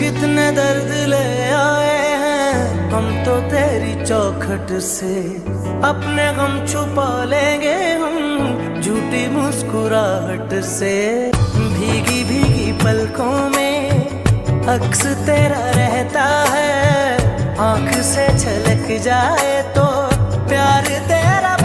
कितने दर्द ले आए हैं हम तो तेरी चौखट से। अपने गम छुपा लेंगे हम झूठी मुस्कुराहट से। भीगी भीगी पलकों में अक्स तेरा रहता है, आंख से छलक जाए तो प्यार तेरा